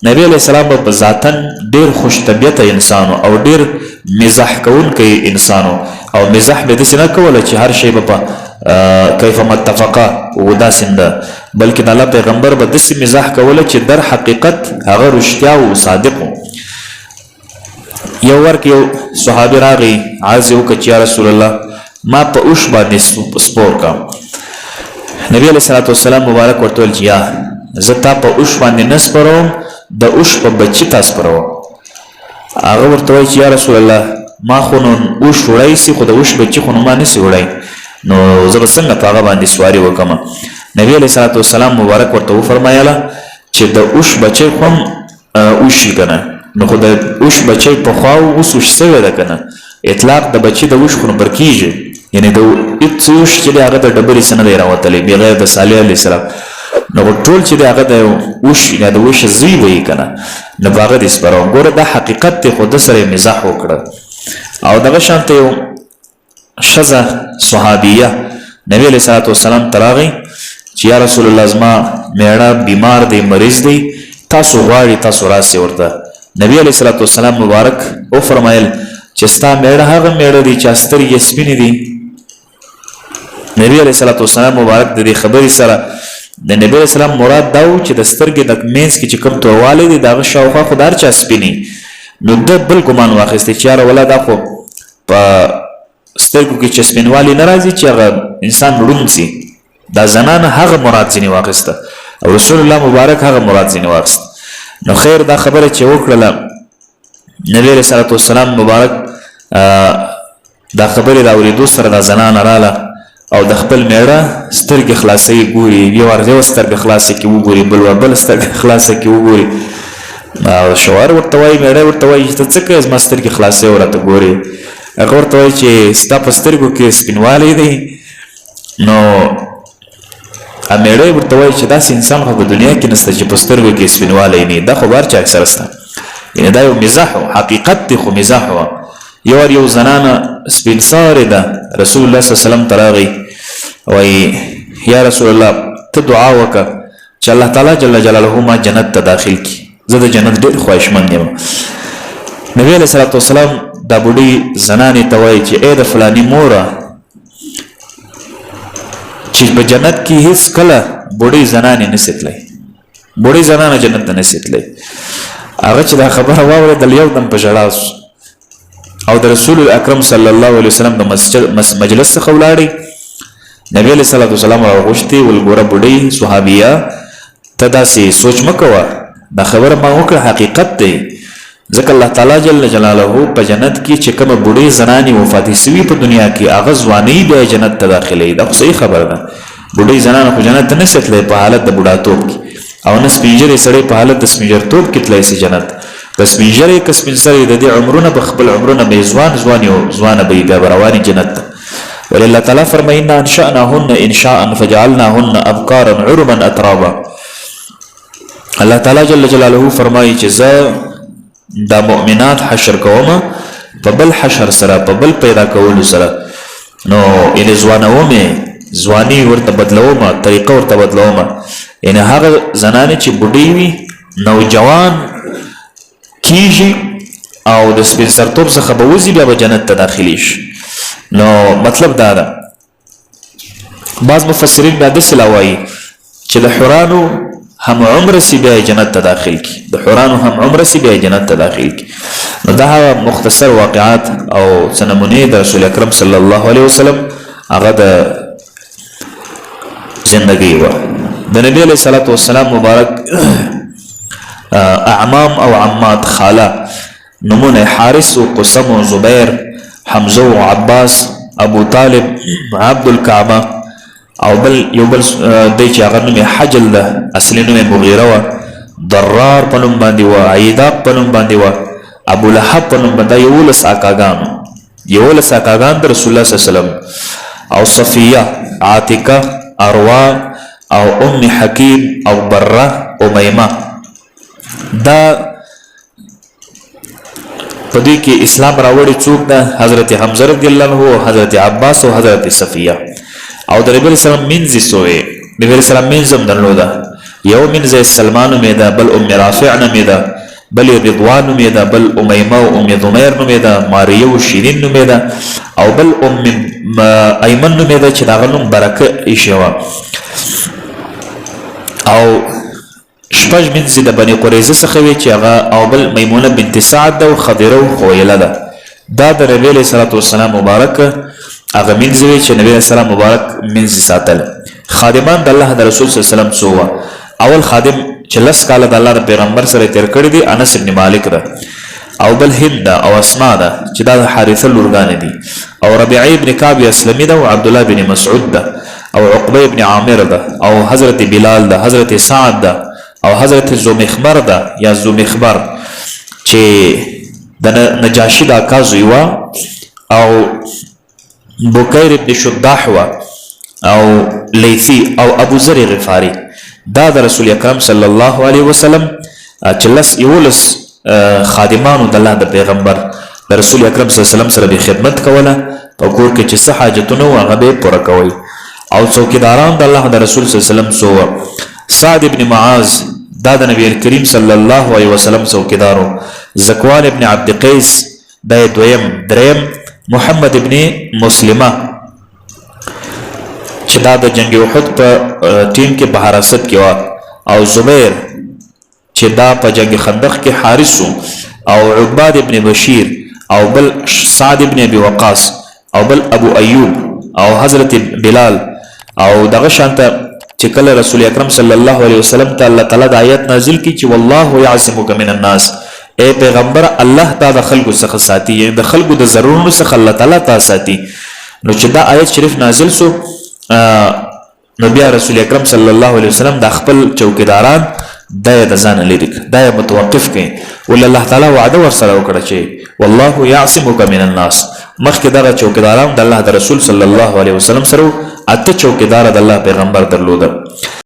نبی علیہ السلام په ذاتن ډیر خوش طبیعته انسان او ډیر مزاح کوونکی انسان او مزاح به داسې نه کوله چې هر شی به په کیف متفقه و داسې نه، بلکې د الله پیغمبر به داسې مزاح کوله چې در حقیقت هغه رښتیا او صادق و. یو ورک یو صحابي راغی عرض یې وکړه چې یا رسول الله ما په اوښ باندې سپور کړم. نبی علیه صلات وسلام مبارک ورته ویل چې یا زه تا په اوښ باندې نه سپروم، د اوښ په بچي تا سپروم. هغه ورته وایي چې یا رسول الله ما خو نو اوښ وړی سي خو د اوښ بچي خو نو ما نسي وړی، نو زه به څنګه په هغه باندې سواري وکړم. نبی علیه صلات وسلام مبارک ورته وفرمایله چې د اوښ بچی خو هم اوښ وي که نه، نو خو د اوښ بچی پخوا اوس اوښ سوی ده که نه، اطلاق د بچي د اوښ خو نو بر کېږي، یعنې د هېڅ اوښ چې دی هغه د ډبرې څه نه دی راوتلی بغیر د صالح علیه السلام، نو ټول چې دی هغه د اوښ یا د اوښ زوی به یې که نه، نو په هغه دې سپروم. ګوره دا حقیقت دی خو ده سره یې مزاح وکړه. او دغه شانته یو ښځه صحابیه نبی علیه صلات وسلام ته راغی چې یا رسول الله زما میړه بیمار دی مریض دی، تاسو غواړئ تاسو راسئ ورته. نبی علیه صلات وسلام مبارک وفرمایل چې ستا میړه هغه میړه دی چې سترګې سپینې دي. نبی علیه صلات وسلام مبارک د دې خبرې سره د نبی علیه السلام مراد دا و چې د سترګې د منځ کې چې کوم توروالی دی د هغه شاوخوا خو د هر چا سپینې، نو ده بل ګمان واخیستی چې یاره ولا دا خو په سترګو کې چې سپینوالی نه راځي چې هغه انسان ړوند سي، دا زنانه هغه مراد ځینې واخیسته او رسول الله مبارک هغه مراد ځینې واخیست. نو خیر دا خبره چې وکړله نبی علیه صلات وسلام مبارک دا خبرې د اورېدو سره دا زنانه راله او د خپل میړه سترګې خلاصوي ګوري، یو سترګه خلاصه کې وګوري، بل سترګه خلاصه کې وګوري. شوهر ورته وایي میړه ورته وایي چې ته څه کوې زما سترګې خلاصوې او راته ګورې. هغه ورته وایي چې ستا په سترګو کې سپینوالی دی. نو میړه ورته وایي چې داسې انسان خو په دنیا کې نشته چې په سترګو کې سپینوالی نه، دا خو به هر چا سره شته، یعنې دا یو مزاح و، حقیقت دی خو مزاح و. یو زنانه سپین سارې ده رسول الله صلی الله علیه وسلم ته راغی وایي یا رسول الله ته دعا وکړه چې الله تعالی جل جلاله ما جنت ته داخل کړي، زه د جنت ډېر خواهشمند یم. نبی علیه صلات وسلام دا بوډۍ زنانې ته وایي چې ای د فلاني موره چې په جنت کې هیڅ کله بوډۍ زنانې نسي تللی، بوډۍ زنانه جنت ته نسي تللی. هغه چې دا خبره واورېدل یو دم په ژړا سو او د رسول اکرم صلی الله علیه وسلم د مجلس څخه ولاړی. نبی علیه صلات وسلام راغوښتې ول ګوره بوډۍ صحابیه ته داسې سوچ مه کوه، دا خبره ما وکړه حقیقت دی، ځکه الله تعالی جل جلاله په جنت کې چې کومه بوډۍ زنانې وفاتې سوي په دنیا کې هغه ځوانۍ بیا جنت ته داخلوي. دا خو صحیح خبره ده، بوډۍ زنانه خو جنت ته نشي تللی په حالت د بوډاتوب کې، او نه سپین ږیری سړی په حالت د سپین ږیرتوب کې تللی سي جنت. که سپین ږیری که سپین سړی د دې عمرونه به خپل عمرونه به یې ځوانه به یې بیا به روانې جنت ته. ولی الله تعالی فرمایي انا انشأناهن انشاء فجعلناهن ابکارا عربا اترابا. الله تعالی جل جلاله فرمایي چې زه دا مؤمنات حشر کومه په بل حشر سره په بل پیدا کولو سره، نو یعنې ځوانومې ځواني ورته بدلومه، طریقه ورته بدلومه، یعنې هغه زنانې چې بوډۍ وي نوجوان کیږي او د سپین سرتوب څخه به وځي بیا به جنت ته داخلي شي. نو مطلب دا ده بعض مفسرین بیا داسې لا وایي چې د حورانو هم عمر سی بیا جنت ته داخل کی، د حورانو هم عمر سی بیا جنت ته داخل کی. نو دا مختصر واقعات او نمونې د رسول اکرم صلی الله علیه وسلم هغه د زندگی و. د نبی علیه صلات وسلام مبارک اعمام او عمات خاله نمونه حارث و قسم و زبیر حمزه و عباس ابو طالب عبدالکعبه او یو بل دی چې هغه نوم یې حجل ده، اصلي نوم یې مغیره وه، ضرار په نوم باندې وه، عیداق په نوم باندې وه، ابولهب په نوم باندې، 11 اکاګان د رسول الله صلی الله علیه وسلم، او صفیه، عاتکه، اروا او ام حکیم او بره امیمه. دا په دې کې اسلام راوړی څوک ده؟ حضرت حمزه رضی الله عنه، حضرت عباس او حضرت صفیه. او د نبی علیہ السلام منځ سوې، نبی علیہ السلام منځ هم درلوده، یو منځ سلمان نومېده، بل ام رافع نومېده، بل رضوان نومېده، بل امیمه او ام ضمیر نومېده، ماریه او شیرین نومېده، او بل ام ایمن نومېده چې د هغه نوم برکه ایښې وه. او شپږ منځې د بني قریظه څخه وې چې هغه، او بل میمونه بنت سعد ده او خضره او خویله ده. دا د نبي علیه صلات وسلام مبارک هغه منځ وې چې نبي علیه السلام مبارک منځ ساتل. خادمان د الله د رسول صلی الله علیه وسلم څو وه؟ اول خادم چې 10 کاله د الله د پیغمبر سره تیر کړي دي انس ابن مالک ده، او بل هند ده، او اسماء ده چې دا د حارثه لورګانې دي، او ربيعه ابن کعب اسلمي ده، او عبد الله بن مسعود ده، او عقبه ابن عامر ده، او حضرت بلال ده، حضرت سعد ده، او حضرت زومخبر ده یا زومخبر چې د نجاشي د اکا زوی وه، او بکیر ابن شداح وه، او لیثي، او ابو ذر غفاري. دا د رسول اکرم صلی الله علیه وسلم چې 11 خادمانو د الله د پیغمبر د رسول اکرم صلی الله علیه وسلم سره به خدمت کوله، په کور کې چې څه حاجتونه وو هغه به پوره کوي. او څوکیداران د الله د رسول صلی الله علیه وسلم څو وه؟ سعد ابن معاذ دا د نبی کریم صلی الله علیه وسلم څوکیدارو، زکوان ابن عبد قیس دا دویم، دریم محمد ابن مسلمه چې دا د جنگ احد په ټیم کې په حراست کې وه، او زبیر چې دا په جنگ خندق کې حارس و، او عباد ابن بشیر، او بل سعد ابن ابي وقاص، او بل ابو ایوب، او حضرت بلال. او دغه شانته چې کله رسول اکرم صلی الله علیه وسلم ته الله تعالی د آیت نازل کی چې والله یعصمک من الناس، اے پیغمبر الله تا د خلکو څخه ساتي، یعنی د خلکو د ضررونو څخه الله تعالی تا ساتي. نو چې دا آیت شریف نازل سو نو بیا رسول اکرم صلی الله علیه وسلم د خپل چوکیداران دا د ځان لري دا متوقف کړي، ول الله تعالی وعده ورسره وکړه چې والله یعصمک من الناس. مخکې دغه چوکیداران د الله د رسول صلی الله علیه وسلم سره 8 چوکیدار د الله پیغمبر درلوده.